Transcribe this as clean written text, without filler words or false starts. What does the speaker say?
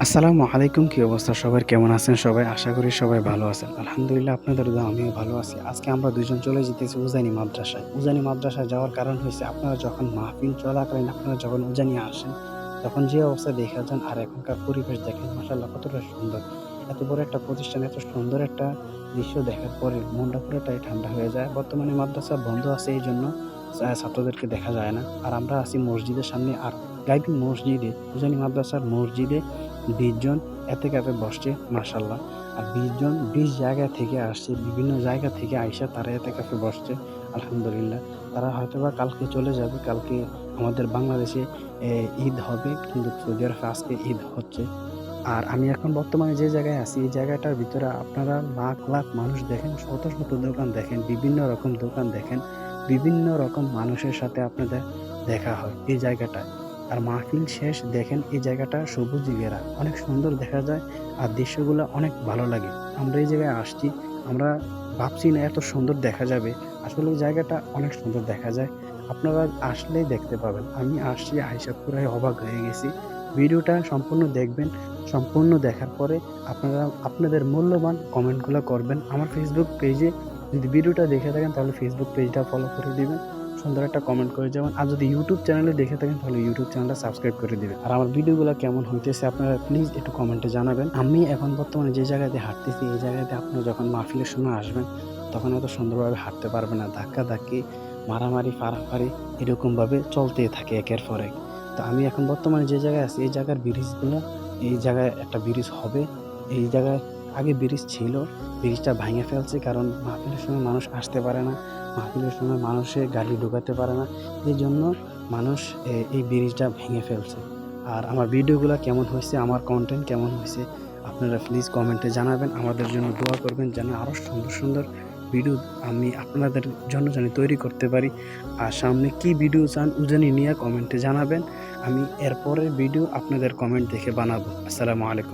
আসসালামু আলাইকুম। কি অবস্থা সবার? কেমন আছেন সবাই? আশা করি সবাই ভালো আছেন। আলহামদুলিল্লাহ আপনাদের দোয়ায় আমিও ভালো আছি। আজকে আমরা ২ জন চলে যেতেছি উজানি মাদ্রাসায়। উজানি মাদ্রাসায় যাওয়ার কারণ হইছে আপনারা যখন মাহফিল চলাকালীন আপনারা যখন উজানি আসেন, তখন যে অবস্থা দেখা যান আর এখনকার পরিবেশ দেখেন মাশাআল্লাহ কতটা সুন্দর। এত বড় একটা প্রতিষ্ঠান, এত সুন্দর একটা দৃশ্য দেখার পরে মনটা পুরোটাই ঠান্ডা হয়ে যায়। বর্তমানে মাদ্রাসা বন্ধ আছে এইজন্য ছাত্রদেরকে দেখা যায় না। আর আমরা আছি মসজিদের সামনে আর গাইবি মসজিদে, উজানি মাদ্রাসার মসজিদে ২০ জন এতেকাফে বসছে মাশাআল্লাহ। আর ২০ জন ২০ জায়গা থেকে আসছে, বিভিন্ন জায়গা থেকে আইসা তারা এতেকাফে বসছে আলহামদুলিল্লাহ। তারা হয়তোবা কালকে চলে যাবে। কালকে আমাদের বাংলাদেশে ঈদ হবে কিন্তু সৌদি আরবে আজকে ঈদ হচ্ছে। আর আমি এখন বর্তমানে যে জায়গায় আছি এই জায়গাটার ভিতরে আপনারা লাখ, লাখ মানুষ দেখেন, শত, শত দোকান দেখেন, বিভিন্ন রকম দোকান দেখেন, বিভিন্ন রকম মানুষের সাথে আপনাদের দেখা হয় এই জায়গাটায়। আর মাহফিল শেষ দেখেন এই জায়গাটা সবুজে ঘেরা। অনেক সুন্দর দেখা যায় আর দৃশ্যগুলা অনেক ভালো লাগে। আমরা এই জায়গায় আসছি, আমরা ভাবছি না এত সুন্দর দেখা যাবে। আসলে এই জায়গাটা অনেক সুন্দর দেখা যায়। আপনারা আসলেই দেখতে পাবেন। আমি আসছি আইসা পুরাই অবাক হয়ে গেছি। ভিডিওটা সম্পূর্ণ দেখবেন। সম্পূর্ণ দেখার পরে আপনারা আপনাদের মূল্যবান কমেন্টগুলো করবেন। আমার ফেসবুক পেজে যদি ভিডিওটা দেখে থাকেন তাহলে ফেসবুক পেজটা ফলো করে দিবেন। সুন্দর একটা কমেন্ট করে যাবেন। আর যদি ইউটিউব চ্যানেলে দেখে থাকেন তাহলে ইউটিউব চ্যানেলটা সাবস্ক্রাইব করে দিবেন। আর আমার ভিডিওগুলো কেমন হইতেছে আপনারা প্লিজ একটু কমেন্টে জানাবেন। আমি এখন বর্তমানে যে জায়গাতে হাঁটতেছি এই জায়গাতে আপনারা যখন মাহফিলের সময় আসবেন তখন এত সুন্দরভাবে হাঁটতে পারবেন না। ধাক্কাধাক্কি, মারামারি, ফাড়াফাড়ি এরকমভাবে চলতেই থাকে একের পর এক। তো আমি এখন বর্তমানে যে জায়গায় আছি এই জায়গার ব্রিজগুলো, এই জায়গায় একটা ব্রিজ হবে। এই জায়গায় আগে ব্রিজ ছিল, ব্রিজটা ভাঙে ফেলছে কারণ মাহফিলের সময় মানুষ আসতে পারে না। মাহফিলের সময় মানুষে গাড়ি ঢোকাতে পারে না। এইজন্য মানুষ এই ব্রিজটা ভেঙে ফেলছে। আর আমার ভিডিওগুলা কেমন হইছে, আমার কনটেন্ট কেমন হইছে আপনারা প্লিজ কমেন্টে জানাবেন। আমাদের জন্য দোয়া করবেন যেন আরও সুন্দর, সুন্দর ভিডিও আমি আপনাদের জন্য যেন তৈরি করতে পারি। আর সামনে কি ভিডিও চান উজানি নিয়ে কমেন্টে জানাবেন। আমি এরপরের ভিডিও আপনাদের কমেন্ট দেখে বানাবো। আসসালামু আলাইকুম।